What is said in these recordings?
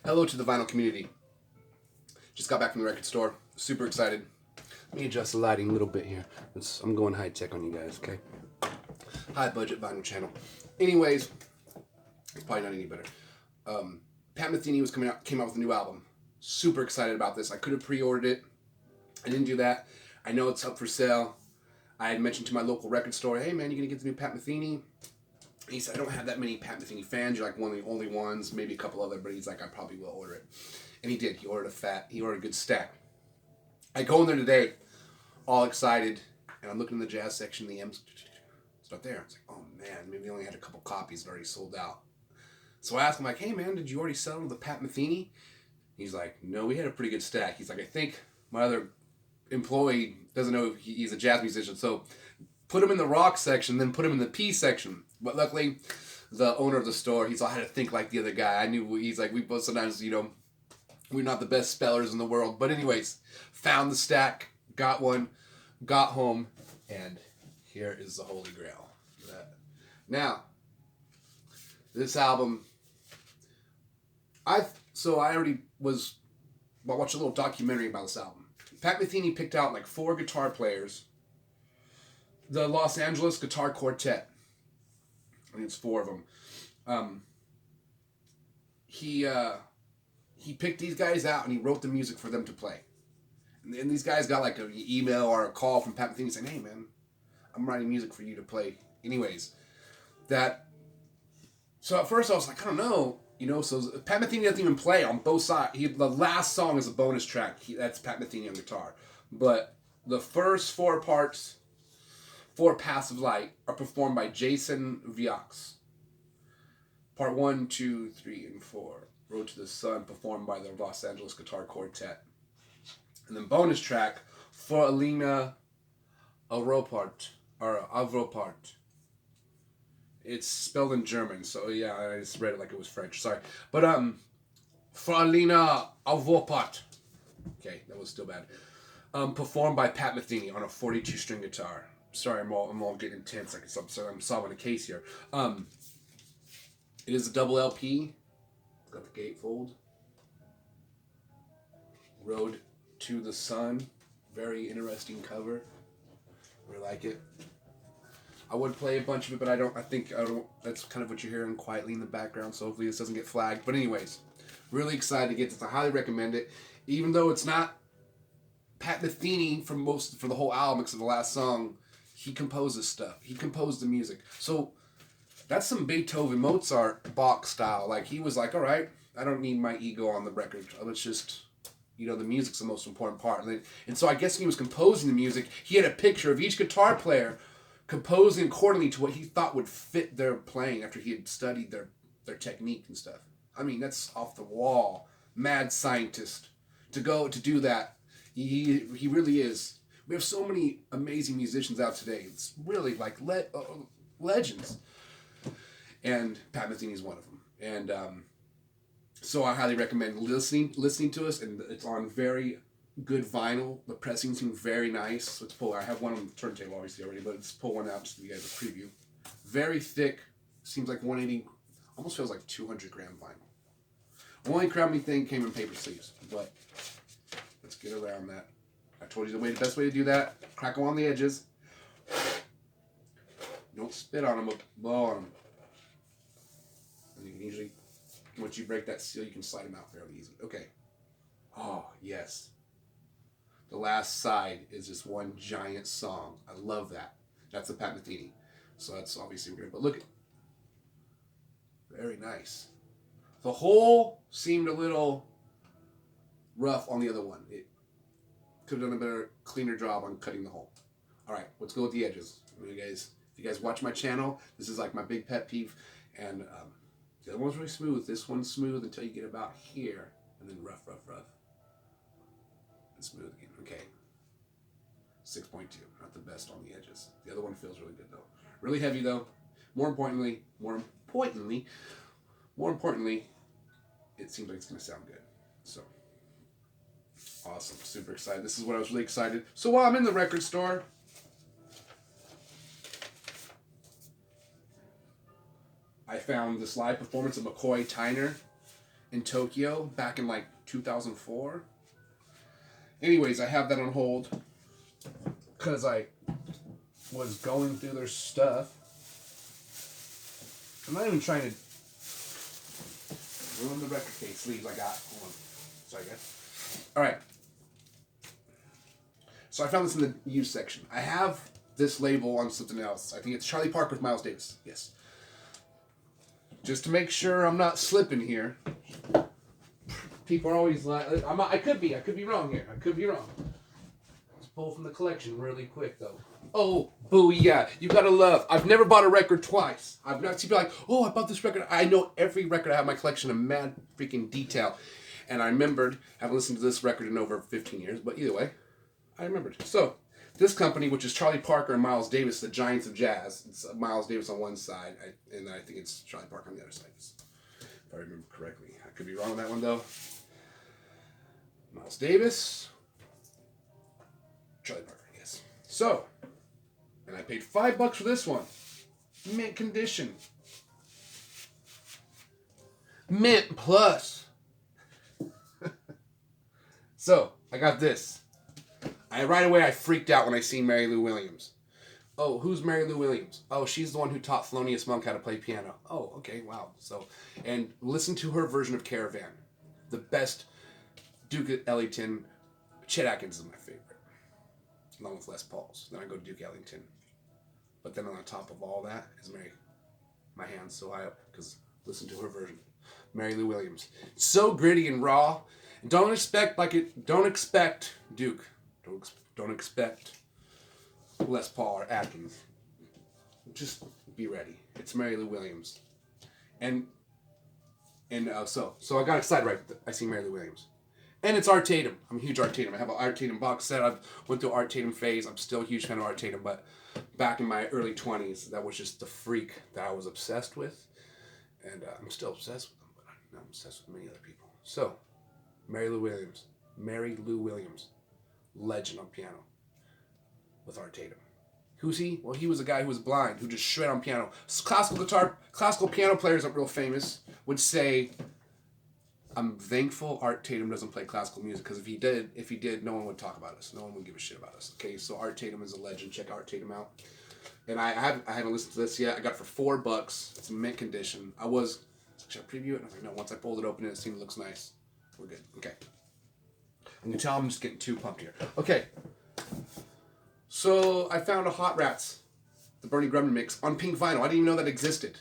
Hello to the vinyl community. Just got back from the record store. Super excited. Let me adjust the lighting a little bit here. I'm going high tech on you guys, okay? High budget vinyl channel. Anyways, it's probably not any better. Pat Metheny came out with a new album. Super excited about this. I could have pre-ordered it. I didn't do that. I know it's up for sale. I had mentioned to my local record store, hey man, you gonna get the new Pat Metheny? He said, I don't have that many Pat Metheny fans. You're like one of the only ones, maybe a couple other, but he's like, I probably will order it. And he did. He ordered a good stack. I go in there today, all excited, and I'm looking in the jazz section, the M's, it's not there. It's like, oh man, maybe they only had a couple copies that already sold out. So I asked him, like, hey man, did you already sell the Pat Metheny? He's like, no, we had a pretty good stack. He's like, I think my other employee doesn't know he's a jazz musician, so put him in the rock section, then put him in the P section. But luckily, the owner of the store, I had to think like the other guy. I knew, he's like, we both sometimes, we're not the best spellers in the world. But anyways, found the stack, got one, got home, and here is the Holy Grail. Now, this album, I watched a little documentary about this album. Pat Metheny picked out like 4 guitar players. The Los Angeles Guitar Quartet. I think it's 4 of them. He picked these guys out and he wrote the music for them to play. And these guys got like an email or a call from Pat Metheny saying, hey man, I'm writing music for you to play. Anyways, so at first I was like, I don't know. So Pat Metheny doesn't even play on both sides. The last song is a bonus track. That's Pat Metheny on guitar. But the first 4 parts, 4 Passive Light, are performed by Jason Viox. Part 1, 2, 3, and 4, Road to the Sun, performed by the Los Angeles Guitar Quartet. And then bonus track, For Alina Avropart. It's spelled in German, so yeah, I just read it like it was French. Sorry. But, For Alina Avropart. Okay, that was still bad. Performed by Pat Metheny on a 42-string guitar. Sorry, I'm all getting intense. I'm solving a case here. It is a double LP. It's got the gatefold. Road to the Sun. Very interesting cover. Really like it. I would play a bunch of it, but I don't. That's kind of what you're hearing quietly in the background, so hopefully this doesn't get flagged. But anyways, really excited to get this. I highly recommend it. Even though it's not Pat Metheny for the whole album, except the last song, he composes stuff. He composed the music. So that's some Beethoven, Mozart, Bach style. Like, he was like, all right, I don't need my ego on the record. Let's just, the music's the most important part. And so I guess when he was composing the music, he had a picture of each guitar player composing accordingly to what he thought would fit their playing after he had studied their technique and stuff. I mean, that's off the wall. Mad scientist. To do that, he really is. We have so many amazing musicians out today. It's really like legends. And Pat Metheny is one of them. And so I highly recommend listening to us. And it's on very good vinyl. The pressing seems very nice. Let's pull. I have one on the turntable obviously already, but let's pull one out just to give you guys a preview. Very thick. Seems like 180. Almost feels like 200 gram vinyl. Only crappy thing came in paper sleeves, but let's get around that. I told you the best way to do that. Crack them on the edges. Don't spit on them, but blow on them. And you can usually, once you break that seal, you can slide them out fairly easy. Okay. Oh, yes. The last side is just one giant song. I love that. That's the Pat Metheny. So that's obviously weird. But look. Very nice. The hole seemed a little rough on the other one. It could have done a better, cleaner job on cutting the hole. All right, let's go with the edges. If you guys watch my channel, this is like my big pet peeve. And the other one's really smooth. This one's smooth until you get about here. And then rough. And smooth again. Okay. 6.2. Not the best on the edges. The other one feels really good, though. Really heavy, though. More importantly, it seems like it's going to sound good. So, awesome. Super excited. This is what I was really excited. So while I'm in the record store, I found this live performance of McCoy Tyner in Tokyo back in like 2004. Anyways, I have that on hold because I was going through their stuff. I'm not even trying to ruin the record case sleeves I got. Hold on. Sorry, guys. Alright. So I found this in the used section. I have this label on something else. I think it's Charlie Parker with Miles Davis. Yes. Just to make sure I'm not slipping here. People are always like, I could be wrong here. I could be wrong. Let's pull from the collection really quick though. Oh, booey, yeah. You gotta love. I've never bought a record twice. I've not seen people like, oh, I bought this record. I know every record I have in my collection in mad freaking detail. And I remembered, I haven't listened to this record in over 15 years, but either way, I remembered. So, this company, which is Charlie Parker and Miles Davis, the Giants of Jazz. It's Miles Davis on one side, and I think it's Charlie Parker on the other side, if I remember correctly. I could be wrong on that one, though. Miles Davis, Charlie Parker, yes. So, and I paid $5 for this one. Mint condition. Mint plus. So, I got this. Right away I freaked out when I seen Mary Lou Williams. Oh, who's Mary Lou Williams? Oh, she's the one who taught Thelonious Monk how to play piano. Oh, okay, wow. So, and listen to her version of Caravan. The best Duke Ellington. Chet Atkins is my favorite. Along with Les Paul's. Then I go to Duke Ellington. But then on the top of all that is Mary. My hand's so high up because listen to her version. Mary Lou Williams. So gritty and raw. Don't expect Duke. Don't expect Les Paul or Atkins. Just be ready. It's Mary Lou Williams. And so I got excited right. I see Mary Lou Williams. And it's Art Tatum. I'm a huge Art Tatum. I have an Art Tatum box set. I've went through Art Tatum phase. I'm still a huge fan of Art Tatum, but back in my early 20s, that was just the freak that I was obsessed with. And I'm still obsessed with him, but I'm obsessed with many other people. So, Mary Lou Williams. Legend on piano. With Art Tatum. Who's he? Well, he was a guy who was blind, who just shred on piano. Classical piano players aren't real famous, would say, I'm thankful Art Tatum doesn't play classical music, because if he did, no one would talk about us. No one would give a shit about us. Okay, so Art Tatum is a legend. Check Art Tatum out. And I haven't listened to this yet. I got it for $4. It's in mint condition. Should I preview it? And I was like, no, once I pulled it open, it seemed it looks nice. We're good. Okay. You can tell I'm just getting too pumped here. Okay. So I found a Hot Rats, the Bernie Grundman mix, on pink vinyl. I didn't even know that existed.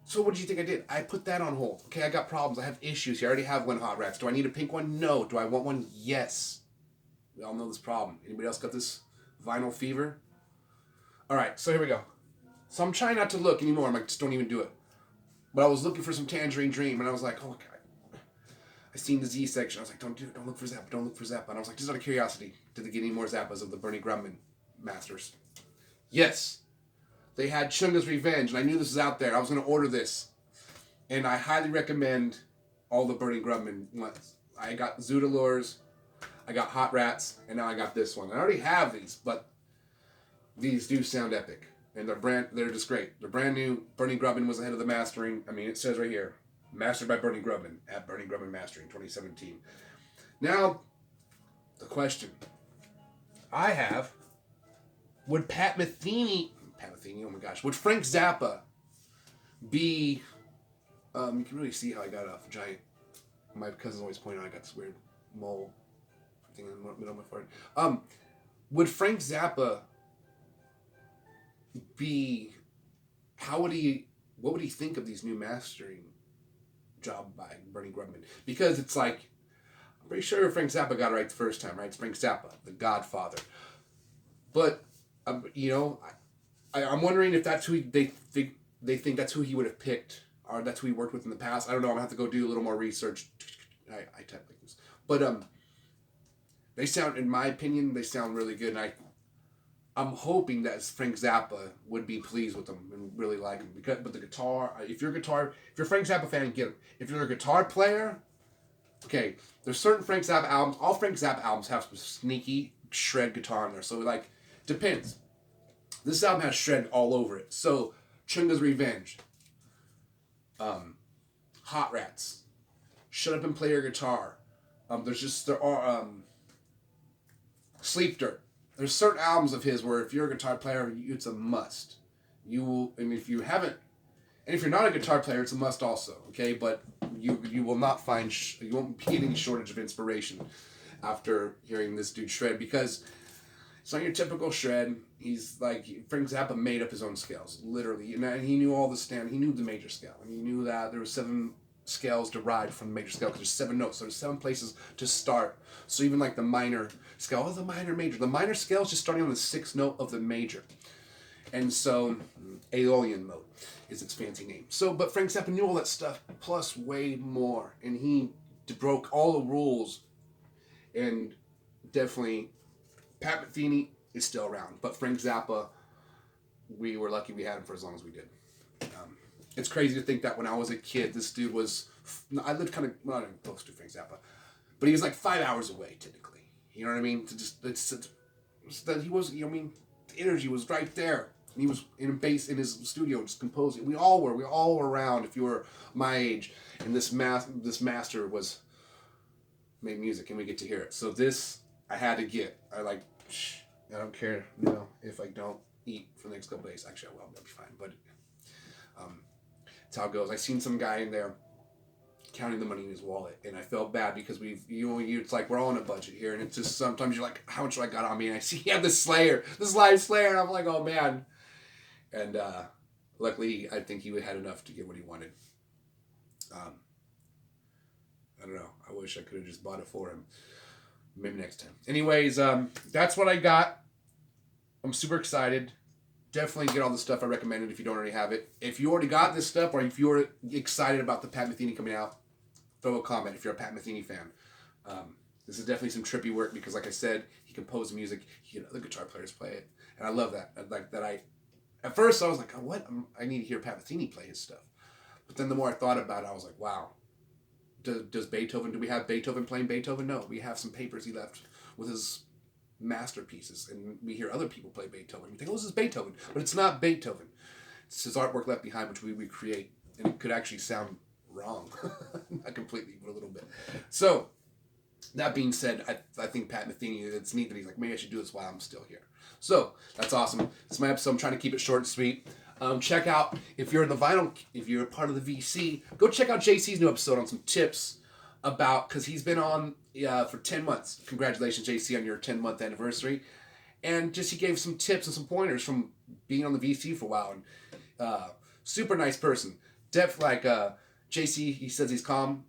So what did you think I did? I put that on hold. Okay, I got problems. I have issues here. I already have one Hot Rats. Do I need a pink one? No. Do I want one? Yes. We all know this problem. Anybody else got this vinyl fever? All right, so here we go. So I'm trying not to look anymore. I'm like, just don't even do it. But I was looking for some Tangerine Dream, and I was like, oh, my God. I seen the Z section. I was like, don't do it. Don't look for Zappa. Don't look for Zappa. And I was like, just out of curiosity, did they get any more Zappas of the Bernie Grundman masters? Yes. They had Chunga's Revenge, and I knew this was out there. I was going to order this. And I highly recommend all the Bernie Grundman ones. I got Zoodalures, I got Hot Rats, and now I got this one. I already have these, but these do sound epic. And they're just great. They're brand new. Bernie Grundman was ahead of the mastering. I mean, it says right here, mastered by Bernie Grundman at Bernie Grundman Mastering 2017. Now, the question I have, would Pat Metheny, oh my gosh, would Frank Zappa be, you can really see how I got a giant, my cousin's always pointing out I got this weird mole thing in the middle of my forehead. Would Frank Zappa be, what would he think of these new mastering job by Bernie Grundman? Because it's like, I'm pretty sure Frank Zappa got it right the first time, right? It's Frank Zappa, the Godfather. But, I'm wondering if that's who they think that's who he would have picked, or that's who he worked with in the past. I don't know. I'm going to have to go do a little more research. I type like this. But they sound, in my opinion, they sound really good. And I'm hoping that Frank Zappa would be pleased with them and really like them. But the guitar, if you're a Frank Zappa fan, get him. If you're a guitar player, okay, there's certain Frank Zappa albums. All Frank Zappa albums have some sneaky shred guitar in there. So depends. This album has shred all over it. So Chunga's Revenge, Hot Rats, Shut Up and Play Your Guitar. There are Sleep Dirt. There's certain albums of his where if you're a guitar player, it's a must. You will, and if you haven't, and if you're not a guitar player, it's a must also. Okay, but you will not find you won't be any shortage of inspiration after hearing this dude shred, because it's not your typical shred. He's like, Frank Zappa made up his own scales, literally, and he knew all the he knew the major scale, and he knew that there were 7 scales derived from the major scale because there's 7 notes, so there's 7 places to start. So even like the minor scale, the minor major, the minor scale is just starting on the 6th note of the major, and so Aeolian mode is its fancy name. So, but Frank Zappa knew all that stuff plus way more, and he broke all the rules, and definitely Pat Metheny is still around, but Frank Zappa, we were lucky we had him for as long as we did. It's crazy to think that when I was a kid, this dude was, I lived kind of, not close to Frank Zappa, but he was like 5 hours away, typically. You know what I mean? That he was, the energy was right there. And he was in his studio just composing. We all were around if you were my age. And this master made music, and we get to hear it. So this, I had to get. I don't care, if I don't eat for the next couple days. Actually, I will. That'll be fine. But that's how it goes. I seen some guy in there counting the money in his wallet, and I felt bad because it's like we're all on a budget here, and it's just sometimes you're like, how much do I got on me? And I see he had this live Slayer, and I'm like, oh man. And luckily, I think he had enough to get what he wanted. I don't know. I wish I could have just bought it for him. Maybe next time. Anyways, that's what I got. I'm super excited. Definitely get all the stuff I recommended if you don't already have it. If you already got this stuff, or if you're excited about the Pat Metheny coming out, throw a comment if you're a Pat Metheny fan. This is definitely some trippy work because, like I said, he composed the music. He had other guitar players play it, and I love that. At first I was like, oh, what? I need to hear Pat Metheny play his stuff. But then the more I thought about it, I was like, wow. Do we have Beethoven playing Beethoven? No, we have some papers he left with his masterpieces, and we hear other people play Beethoven. We think, oh, this is Beethoven, but it's not Beethoven. It's his artwork left behind, which we recreate, and it could actually sound wrong, not completely, but a little bit. So, that being said, I think Pat Metheny, it's neat that he's like, maybe I should do this while I'm still here. So, that's awesome. This is my episode. I'm trying to keep it short and sweet. Check out, if you're part of the VC, go check out JC's new episode on some tips because he's been on for 10 months. Congratulations, JC, on your 10-month anniversary. And he gave some tips and some pointers from being on the VC for a while. And super nice person. JC, he says he's calm.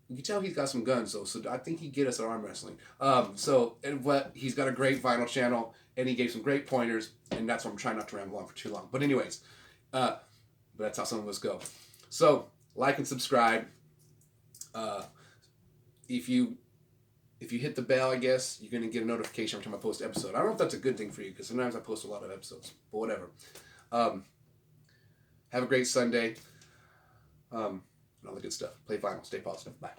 You can tell he's got some guns, though, so I think he'd get us at arm wrestling. But he's got a great vinyl channel, and he gave some great pointers, and that's why I'm trying not to ramble on for too long. But anyways, but that's how some of us go. So, like and subscribe. If you hit the bell, I guess, you're going to get a notification every time I post an episode. I don't know if that's a good thing for you, because sometimes I post a lot of episodes, but whatever. Have a great Sunday. And all the good stuff. Play vinyl. Stay positive. Bye.